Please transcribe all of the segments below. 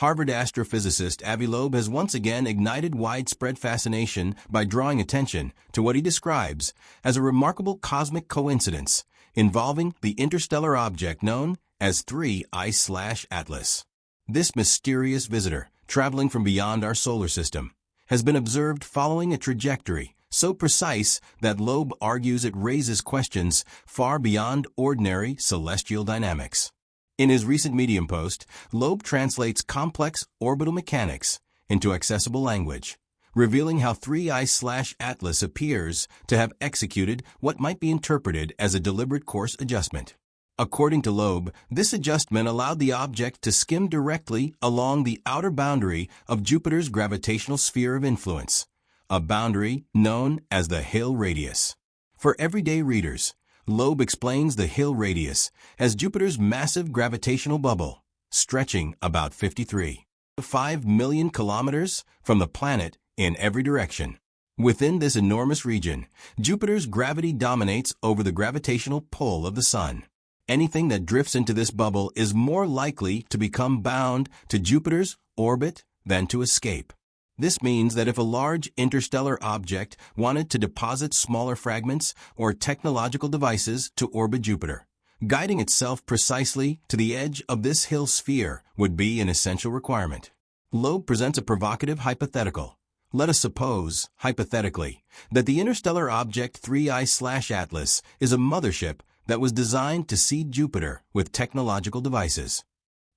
Harvard astrophysicist Avi Loeb has once again ignited widespread fascination by drawing attention to what he describes as a remarkable cosmic coincidence involving the interstellar object known as 3I/Atlas. This mysterious visitor, traveling from beyond our solar system, has been observed following a trajectory so precise that Loeb argues it raises questions far beyond ordinary celestial dynamics. In his recent Medium post, Loeb translates complex orbital mechanics into accessible language, revealing how 3I/Atlas appears to have executed what might be interpreted as a deliberate course adjustment. According to Loeb, this adjustment allowed the object to skim directly along the outer boundary of Jupiter's gravitational sphere of influence, a boundary known as the Hill radius. For everyday readers, Loeb explains the Hill radius as Jupiter's massive gravitational bubble, stretching about 53.5 million kilometers from the planet in every direction. Within this enormous region, Jupiter's gravity dominates over the gravitational pull of the Sun. Anything that drifts into this bubble is more likely to become bound to Jupiter's orbit than to escape. This means that if a large interstellar object wanted to deposit smaller fragments or technological devices to orbit Jupiter, guiding itself precisely to the edge of this Hill sphere would be an essential requirement. Loeb presents a provocative hypothetical. Let us suppose, hypothetically, that the interstellar object 3I/Atlas is a mothership that was designed to seed Jupiter with technological devices.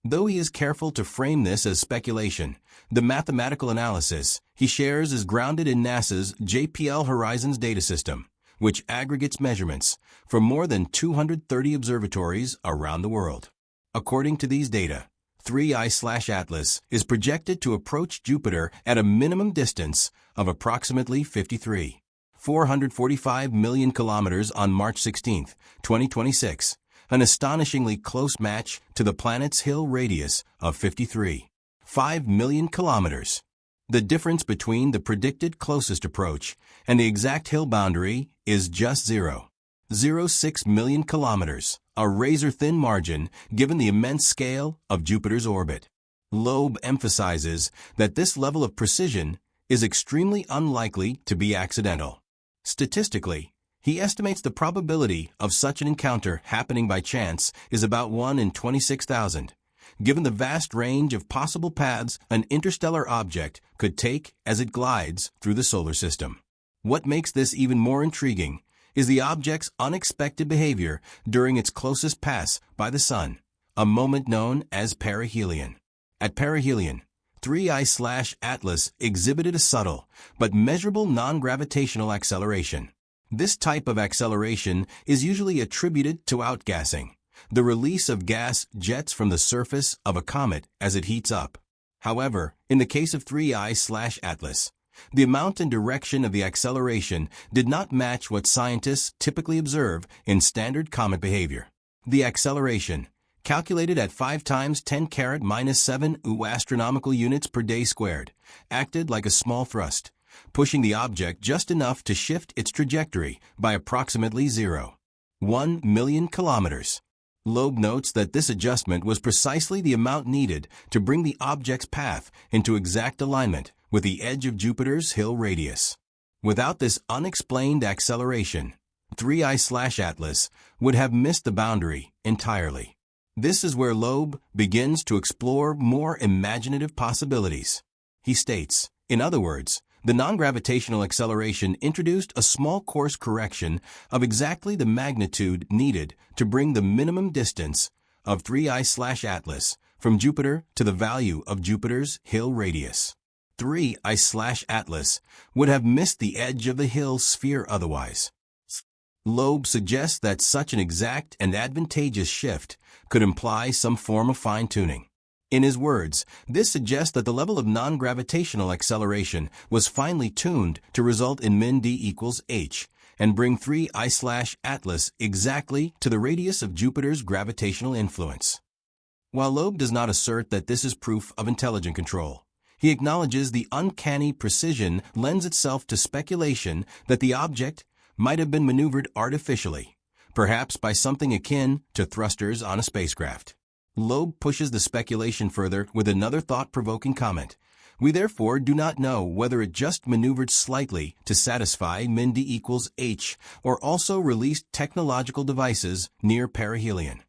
Though he is careful to frame this as speculation, the mathematical analysis he shares is grounded in NASA's JPL Horizons data system, which aggregates measurements from more than 230 observatories around the world. According to these data, 3I/Atlas is projected to approach Jupiter at a minimum distance of approximately 445 million kilometers on March 16, 2026, an astonishingly close match to the planet's Hill radius of 53.5 million kilometers. The difference between the predicted closest approach and the exact Hill boundary is just 0.06 million kilometers, a razor-thin margin given the immense scale of Jupiter's orbit. Loeb emphasizes that this level of precision is extremely unlikely to be accidental. Statistically, he estimates the probability of such an encounter happening by chance is about 1 in 26,000, given the vast range of possible paths an interstellar object could take as it glides through the solar system. What makes this even more intriguing is the object's unexpected behavior during its closest pass by the Sun, a moment known as perihelion. At perihelion, 3I/Atlas exhibited a subtle but measurable non-gravitational acceleration. This type of acceleration is usually attributed to outgassing, the release of gas jets from the surface of a comet as it heats up. However, in the case of 3I/Atlas, the amount and direction of the acceleration did not match what scientists typically observe in standard comet behavior. The acceleration, calculated at 5 times 10 carat minus 7 astronomical units per day squared, acted like a small thrust, pushing the object just enough to shift its trajectory by approximately 0.1 million kilometers. Loeb notes that this adjustment was precisely the amount needed to bring the object's path into exact alignment with the edge of Jupiter's Hill radius. Without this unexplained acceleration, 3I/Atlas would have missed the boundary entirely. This is where Loeb begins to explore more imaginative possibilities. He states, in other words, the non-gravitational acceleration introduced a small course correction of exactly the magnitude needed to bring the minimum distance of 3I/Atlas from Jupiter to the value of Jupiter's Hill radius. 3I/Atlas would have missed the edge of the Hill sphere otherwise. Loeb suggests that such an exact and advantageous shift could imply some form of fine-tuning. In his words, this suggests that the level of non-gravitational acceleration was finely tuned to result in min d equals h and bring 3I/Atlas exactly to the radius of Jupiter's gravitational influence. While Loeb does not assert that this is proof of intelligent control, he acknowledges the uncanny precision lends itself to speculation that the object might have been maneuvered artificially, perhaps by something akin to thrusters on a spacecraft. Loeb pushes the speculation further with another thought-provoking comment. We therefore do not know whether it just maneuvered slightly to satisfy min d equals h or also released technological devices near perihelion.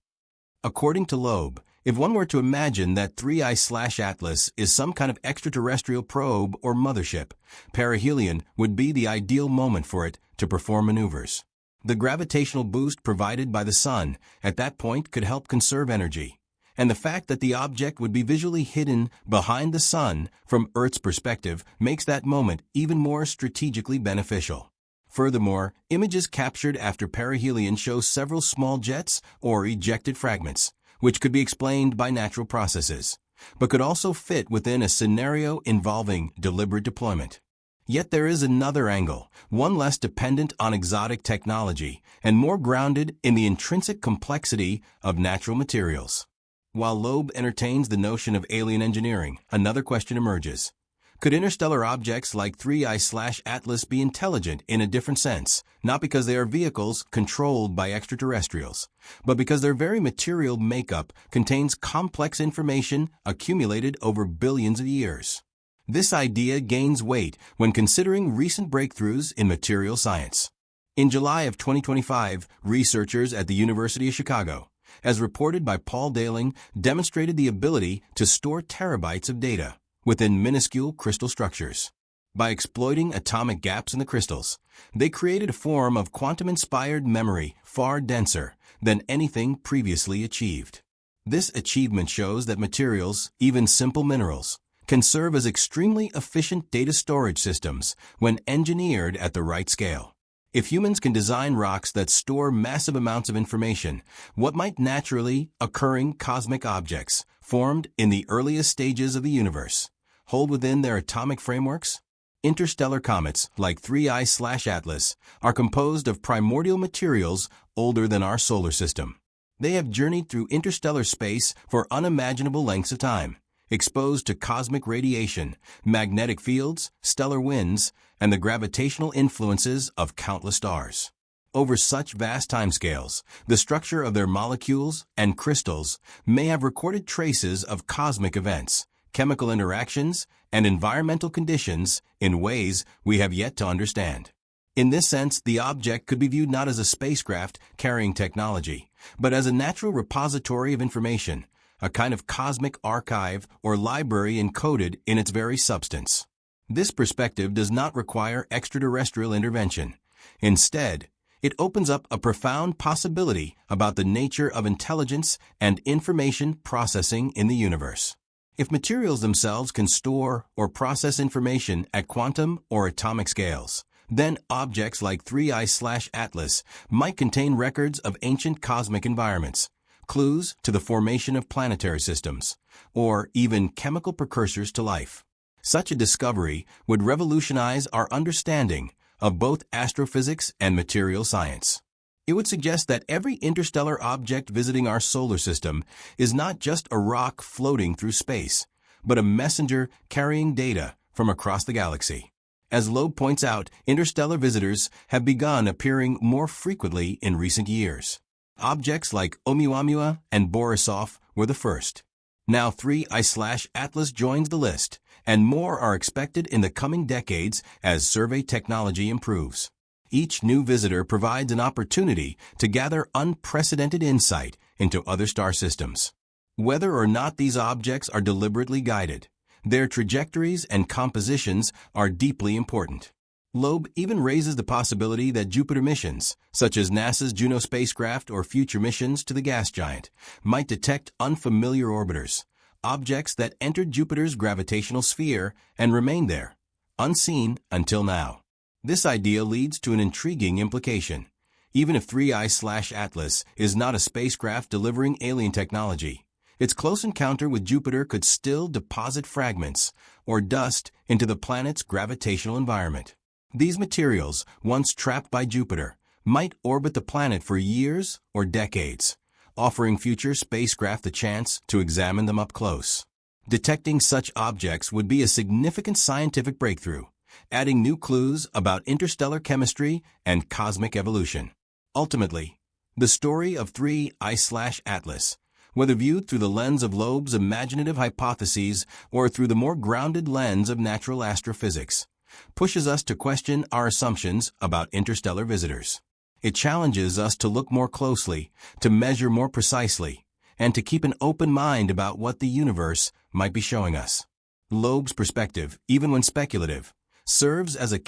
According to Loeb, if one were to imagine that 3I/Atlas is some kind of extraterrestrial probe or mothership, perihelion would be the ideal moment for it to perform maneuvers. The gravitational boost provided by the Sun at that point could help conserve energy, and the fact that the object would be visually hidden behind the Sun from Earth's perspective makes that moment even more strategically beneficial. Furthermore, images captured after perihelion show several small jets or ejected fragments, which could be explained by natural processes, but could also fit within a scenario involving deliberate deployment. Yet there is another angle, one less dependent on exotic technology and more grounded in the intrinsic complexity of natural materials. While Loeb entertains the notion of alien engineering, another question emerges. Could interstellar objects like 3I/Atlas be intelligent in a different sense, not because they are vehicles controlled by extraterrestrials, but because their very material makeup contains complex information accumulated over billions of years? This idea gains weight when considering recent breakthroughs in material science. In July of 2025, researchers at the University of Chicago, as reported by Paul Daling, demonstrated the ability to store terabytes of data within minuscule crystal structures. By exploiting atomic gaps in the crystals, they created a form of quantum-inspired memory far denser than anything previously achieved. This achievement shows that materials, even simple minerals, can serve as extremely efficient data storage systems when engineered at the right scale. If humans can design rocks that store massive amounts of information, what might naturally occurring cosmic objects formed in the earliest stages of the universe hold within their atomic frameworks? Interstellar comets, like 3I/Atlas, are composed of primordial materials older than our solar system. They have journeyed through interstellar space for unimaginable lengths of time, exposed to cosmic radiation, magnetic fields, stellar winds, and the gravitational influences of countless stars. Over such vast timescales, the structure of their molecules and crystals may have recorded traces of cosmic events, chemical interactions, and environmental conditions in ways we have yet to understand. In this sense, the object could be viewed not as a spacecraft carrying technology, but as a natural repository of information, a kind of cosmic archive or library encoded in its very substance. This perspective does not require extraterrestrial intervention. Instead, it opens up a profound possibility about the nature of intelligence and information processing in the universe. If materials themselves can store or process information at quantum or atomic scales, then objects like 3I/Atlas might contain records of ancient cosmic environments, clues to the formation of planetary systems, or even chemical precursors to life. Such a discovery would revolutionize our understanding of both astrophysics and material science. It would suggest that every interstellar object visiting our solar system is not just a rock floating through space, but a messenger carrying data from across the galaxy. As Loeb points out, interstellar visitors have begun appearing more frequently in recent years. Objects like Oumuamua and Borisov were the first. Now 3I/Atlas joins the list, and more are expected in the coming decades as survey technology improves. Each new visitor provides an opportunity to gather unprecedented insight into other star systems. Whether or not these objects are deliberately guided, their trajectories and compositions are deeply important. Loeb even raises the possibility that Jupiter missions, such as NASA's Juno spacecraft or future missions to the gas giant, might detect unfamiliar orbiters, objects that entered Jupiter's gravitational sphere and remained there, unseen until now. This idea leads to an intriguing implication. Even if 3I/Atlas is not a spacecraft delivering alien technology, its close encounter with Jupiter could still deposit fragments or dust into the planet's gravitational environment. These materials, once trapped by Jupiter, might orbit the planet for years or decades, offering future spacecraft the chance to examine them up close. Detecting such objects would be a significant scientific breakthrough, adding new clues about interstellar chemistry and cosmic evolution. Ultimately, the story of 3I/Atlas Whether viewed through the lens of Loeb's imaginative hypotheses or through the more grounded lens of natural astrophysics, pushes us to question our assumptions about interstellar visitors. It challenges us to look more closely, to measure more precisely, and to keep an open mind about what the universe might be showing us. Loeb's perspective, even when speculative, serves as a